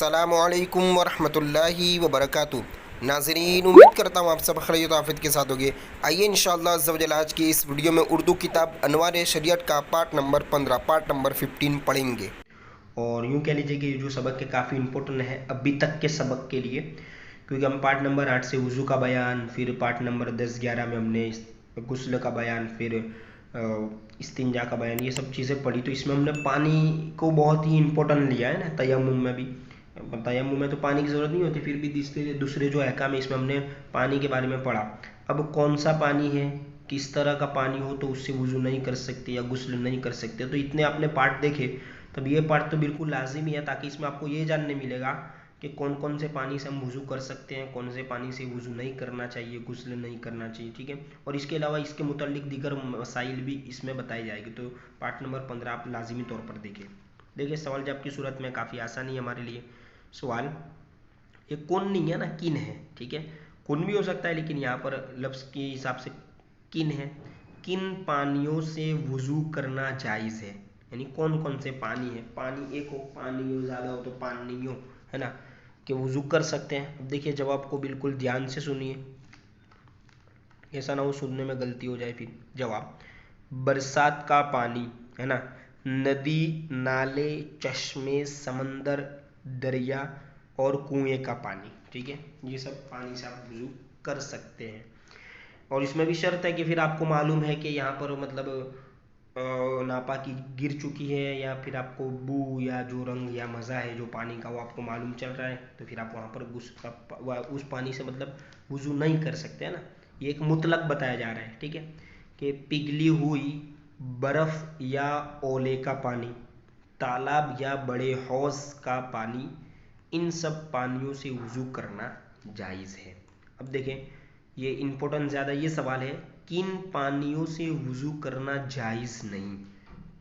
अस्सलामुअलैकुम वरहमतुल्लाहि वबरकातुहू। नाज़रीन, उम्मीद करता हूँ आप सब खैरियत आफियत के साथ होंगे। आइए इंशाअल्लाह अज़्ज़ा वजल आज की इस वीडियो में उर्दू किताब अनवार शरीयत का पार्ट नंबर 15 पार्ट नंबर 15 पढ़ेंगे। और यूँ कह लीजिए कि जो सबक के काफ़ी इंपॉर्टेंट है अभी तक के सबक के लिए, क्योंकि हम पार्ट नंबर 8 से वज़ू का बयान, फिर पार्ट नंबर 10-11 में हमने गुस्ल का बयान, फिर इस्तिंजा का बयान, ये सब चीज़ें पढ़ी। तो इसमें हमने पानी को बहुत ही इम्पोर्टेंट लिया है ना। तयम्मुम में भी, तयम्मुम में तो पानी की ज़रूरत नहीं होती, फिर भी दूसरे जो अहकाम है इसमें हमने पानी के बारे में पढ़ा। अब कौन सा पानी है, किस तरह का पानी हो तो उससे वज़ू नहीं कर सकते या गुस्ल नहीं कर सकते, तो इतने आपने पार्ट देखे। तब ये पार्ट तो बिल्कुल लाजिमी है, ताकि इसमें आपको ये जानने मिलेगा कि कौन कौन से पानी से हम वज़ू कर सकते हैं, कौन से पानी से वज़ू नहीं करना चाहिए, गुस्ल नहीं करना चाहिए। ठीक है, और इसके अलावा इसके मुताल्लिक दीगर मसाइल भी इसमें बताई जाएगी। तो पार्ट नंबर 15 आप लाजिमी तौर पर देखें। देखिए, सवाल जवाब की सूरत में काफ़ी आसानी है हमारे लिए। सवाल, ये कौन नहीं है ना, किन है। ठीक है, कौन भी हो सकता है, लेकिन यहाँ पर लफ्ज़ के हिसाब से किन है। किन पानियों से वज़ू करना जायज़ है, यानी कौन कौन से पानी है। पानी एक हो, पानी हो ज़्यादा हो तो पानियों, है ना, कि वज़ू कर सकते हैं। अब देखिए जवाब को बिल्कुल ध्यान से सुनिए, ऐसा ना हो सुनने में गलती हो जाए। फिर जवाब, बरसात का पानी, है ना, नदी, नाले, चश्मे, समंदर, दरिया और कुएं का पानी। ठीक है, ये सब पानी से आप वज़ू कर सकते हैं। और इसमें भी शर्त है कि फिर आपको मालूम है कि यहाँ पर मतलब नापाकी गिर चुकी है, या फिर आपको बू या जो रंग या मज़ा है जो पानी का वो आपको मालूम चल रहा है, तो फिर आप वहाँ पर उस पानी से मतलब वज़ू नहीं कर सकते, है ना। ये एक मुतलक बताया जा रहा है। ठीक है, कि पिघली हुई बर्फ़ या ओले का पानी, तालाब या बड़े हौज़ का पानी, इन सब पानियों से वज़ू करना जायज़ है। अब देखें, ये इम्पोर्टेंट ज़्यादा ये सवाल है, किन पानियों से वज़ू करना जायज़ नहीं,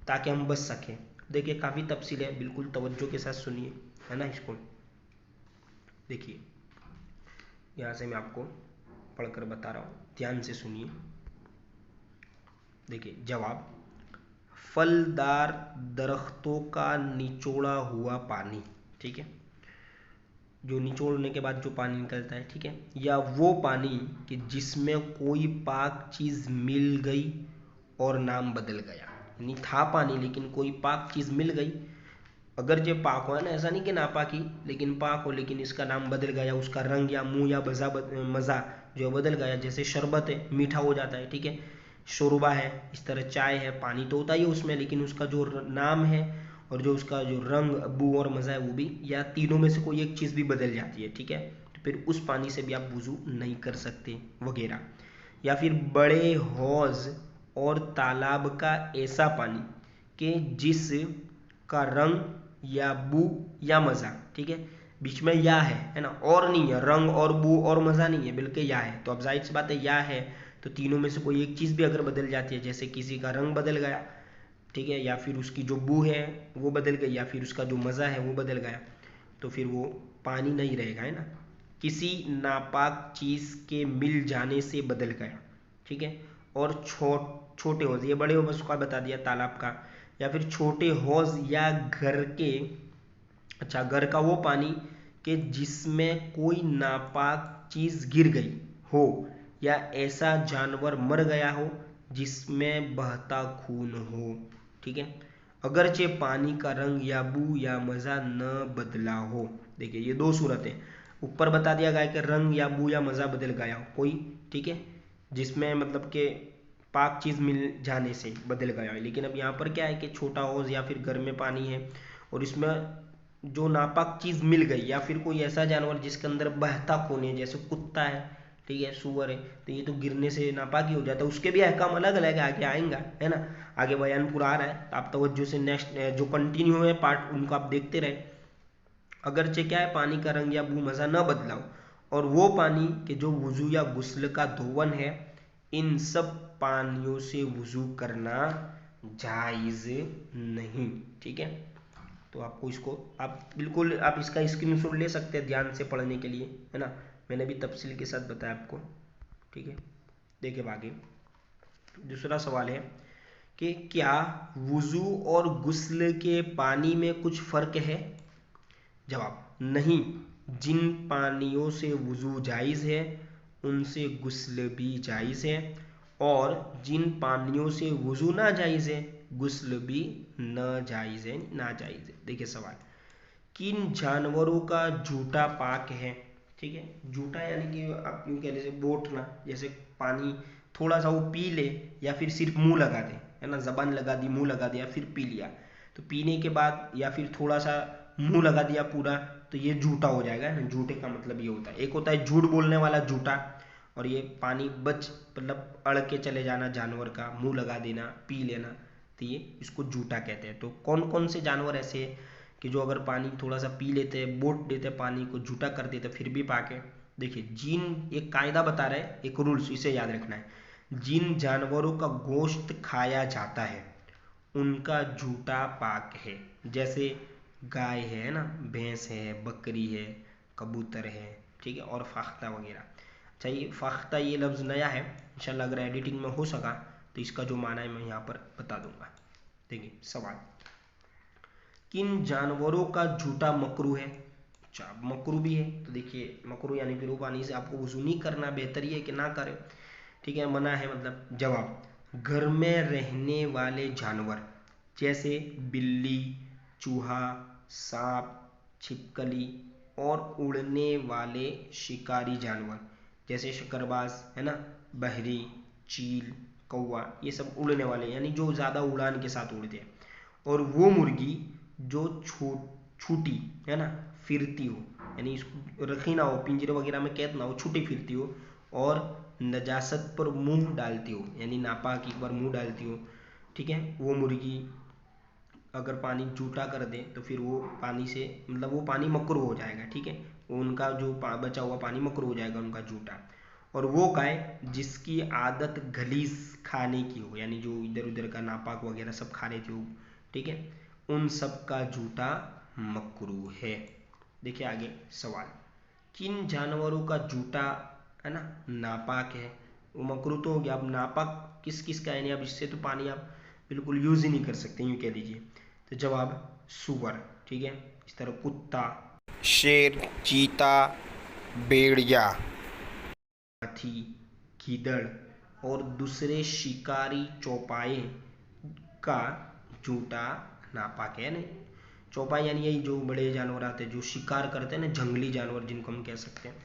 ताकि हम बच सकें। देखिए काफ़ी तफसील है, बिल्कुल तवज्जो के साथ सुनिए, है ना। इसको देखिए, यहाँ से मैं आपको पढ़कर बता रहा हूँ, ध्यान से सुनिए। देखिए जवाब, फलदार दरख्तों का निचोड़ा हुआ पानी। ठीक है, जो निचोड़ने के बाद जो पानी निकलता है, ठीक है, या वो पानी कि जिसमें कोई पाक चीज़ मिल गई और नाम बदल गया, यानी था पानी लेकिन कोई पाक चीज़ मिल गई। अगर जो पाक हो, है ना, ऐसा नहीं कि नापाकी, लेकिन पाक हो लेकिन इसका नाम बदल गया, उसका रंग या मुंह या मज़ा जो बदल गया। जैसे शरबत है, मीठा हो जाता है। ठीक है, शोरबा है, इस तरह चाय है, पानी तो होता ही है उसमें, लेकिन उसका जो नाम है और जो उसका जो रंग, बू और मज़ा है वो भी, या तीनों में से कोई एक चीज़ भी बदल जाती है। ठीक है, तो फिर उस पानी से भी आप वज़ू नहीं कर सकते वगैरह। या फिर बड़े हौज़ और तालाब का ऐसा पानी कि जिस का रंग या बू या मज़ा, ठीक है, बीच में या है ना, और नहीं है, रंग और बू और मज़ा नहीं है, बल्कि या है। तो अब जाहिर सी बात है, या है तो तीनों में से कोई एक चीज़ भी अगर बदल जाती है, जैसे किसी का रंग बदल गया, ठीक है, या फिर उसकी जो बू है वो बदल गई, या फिर उसका जो मज़ा है वो बदल गया, तो फिर वो पानी नहीं रहेगा, है ना। किसी नापाक चीज़ के मिल जाने से बदल गया। ठीक है, और छोटे हौज, ये बड़े हौज का बता दिया, तालाब का, या फिर छोटे हौज या घर के, अच्छा, घर का वो पानी कि जिसमें कोई नापाक चीज़ गिर गई हो, या ऐसा जानवर मर गया हो जिसमें बहता खून हो। ठीक है, अगरचे पानी का रंग या बू या मज़ा न बदला हो। देखिए ये दो सूरत है, ऊपर बता दिया गया कि रंग या बू या मज़ा बदल गया हो कोई, ठीक है, जिसमें मतलब कि पाक चीज़ मिल जाने से बदल गया है। लेकिन अब यहाँ पर क्या है कि छोटा हौज या फिर घर में पानी है और इसमें जो नापाक चीज़ मिल गई, या फिर कोई ऐसा जानवर जिसके अंदर बहता खून है, जैसे कुत्ता है, ठीक है, सूअर है, तो ये तो गिरने से नापाकी हो जाता है। उसके भी अहकाम अलग अलग आगे आएंगा, है ना, आगे बयान पूरा आ रहा है, तो आप तवज्जो से नेक्स्ट जो कंटिन्यू है पार्ट उनको आप देखते रहे। अगरचे क्या है, पानी का रंग या बू मज़ा न बदलाओ, और वो पानी कि जो वज़ू या गुस्ल का धोवन है, इन सब पानियों से वज़ू करना जायज़ नहीं। ठीक है, तो आपको इसको आप बिल्कुल आप इसका स्क्रीनशॉट ले सकते हैं ध्यान से पढ़ने के लिए, है ना। मैंने भी तफसील के साथ बताया आपको। ठीक है, देखिए आगे दूसरा सवाल है कि क्या वज़ू और गुस्ल के पानी में कुछ फ़र्क है। जवाब, नहीं, जिन पानियों से वुजू जायज़ है उनसे गुस्ल भी जायज़ है, और जिन पानियों से वुजू ना जायज़ है गुस्ल भी न जायज़ है, ना जायज़ है। देखिए सवाल, किन जानवरों का जूठा पाक है? ठीक है, जूठा यानी कि आप यूँ कह लीजिए बोटना, जैसे पानी थोड़ा सा वो पी ले या फिर सिर्फ मुंह लगा दे, है ना, जबान लगा दी, मुंह लगा दिया, फिर पी लिया, तो पीने के बाद या फिर थोड़ा सा मुंह लगा दिया पूरा, तो ये जूठा हो जाएगा। जूठे का मतलब ये होता है, एक होता है झूठ बोलने वाला जूठा, और ये पानी मतलब अड़ के चले जाना जानवर का, मुंह लगा देना, पी लेना, तो ये इसको जूठा कहते हैं। तो कौन कौन से जानवर ऐसे हैं कि जो अगर पानी थोड़ा सा पी लेते हैं, बोट देते हैं, पानी को जूठा कर देते फिर भी पाके? देखिए, जिन, एक कायदा बता रहे हैं, एक रूल्स, इसे याद रखना है, जिन जानवरों का गोश्त खाया जाता है उनका जूठा पाक है। जैसे गाय है ना, भैंस है, बकरी है, कबूतर है, ठीक है, और फाख्ता वगैरह। अच्छा, ये फाख्ता ये लफ्ज़ नया है, इंशाल्लाह अगर एडिटिंग में हो सका तो इसका जो माना है मैं यहाँ पर बता दूंगा। देखिए सवाल, किन जानवरों का जूठा मकरू है? अच्छा, मकरू भी है, तो देखिए मकरू यानी फिर वो पानी से आपको वजू नहीं करना, बेहतर ये है कि ना करें, ठीक है, मना है मतलब। जवाब, घर में रहने वाले जानवर जैसे बिल्ली, चूहा, सांप, छिपकली, और उड़ने वाले शिकारी जानवर जैसे शकरबाज, है ना, बहरी, चील, कौवा, ये सब उड़ने वाले यानी जो ज़्यादा उड़ान के साथ उड़ते हैं। और वो मुर्गी जो छूटी, है ना, फिरती हो, यानी इसको रखी ना हो, पिंजरे वगैरह में कैद ना हो, छूटी फिरती हो, और नजासत पर मुंह डालती हो, यानी नापाक एक बार मुंह डालती हो, ठीक है, वो मुर्गी अगर पानी जूठा कर दे तो फिर वो पानी से मतलब वो पानी मकरू हो जाएगा, ठीक है, उनका जो बचा हुआ पानी मकरू हो जाएगा उनका जूठा। और वो गाय जिसकी आदत गलीस खाने की हो, यानी जो इधर उधर का नापाक वगैरह सब खा रही थी वो, ठीक है, उन सब का जूठा मकरू है। देखिए आगे सवाल, किन जानवरों का जूठा, है ना, नापाक है? वो मकरू तो हो गया, अब नापाक किस किस का है, यानी अब इससे तो पानी आप बिल्कुल यूज ही नहीं कर सकते, यूँ कह लीजिए। तो जवाब सुअर, ठीक है, इस तरह कुत्ता, शेर, चीता, भेड़िया। हाथी, गीदड़, और दूसरे शिकारी चौपाए का जूठा नापाक है। नहीं, चौपाई यानी यही जो बड़े जानवर आते हैं जो शिकार करते हैं ना, जंगली जानवर जिनको हम कह सकते हैं,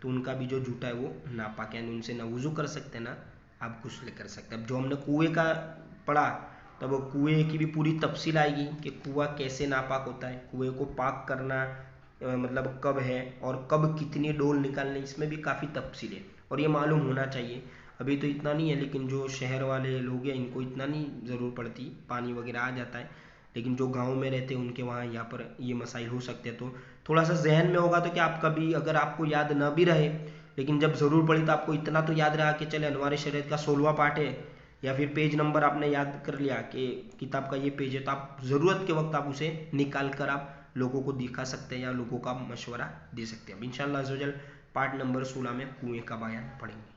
तो उनका भी जो जूठा है वो नापाक है, यानी उनसे ना वुजू कर सकते ना आप गुस्ल कर सकते। अब जो हमने कुएं का पढ़ा, तब वो कुएं की भी पूरी तफसील आएगी कि कुआं कैसे नापाक होता है, कुएं को पाक करना मतलब कब है, और कब कितनी डोल निकालनी, इसमें भी काफ़ी तफसील है और ये मालूम होना चाहिए। अभी तो इतना नहीं है, लेकिन जो शहर वाले लोग हैं इनको इतना नहीं ज़रूर पड़ती, पानी वगैरह आ जाता है, लेकिन जो गांव में रहते हैं उनके वहाँ यहाँ पर ये मसाइल हो सकते हैं। तो थोड़ा सा जहन में होगा तो कि आप कभी अगर आपको याद न भी रहे, लेकिन जब ज़रूर पड़ी तो आपको इतना तो याद रहा कि चले अनवार शरीयत का 16वां पाठ है, या फिर पेज नंबर आपने याद कर लिया कि किताब का ये पेज है, तो आप ज़रूरत के वक्त आप उसे निकाल कर आप लोगों को दिखा सकते हैं या लोगों का मशवरा दे सकते हैं। अब इंशाअल्लाह अज़्ज़ वजल पार्ट नंबर 16 में कुएं का बयान पढ़ेंगे।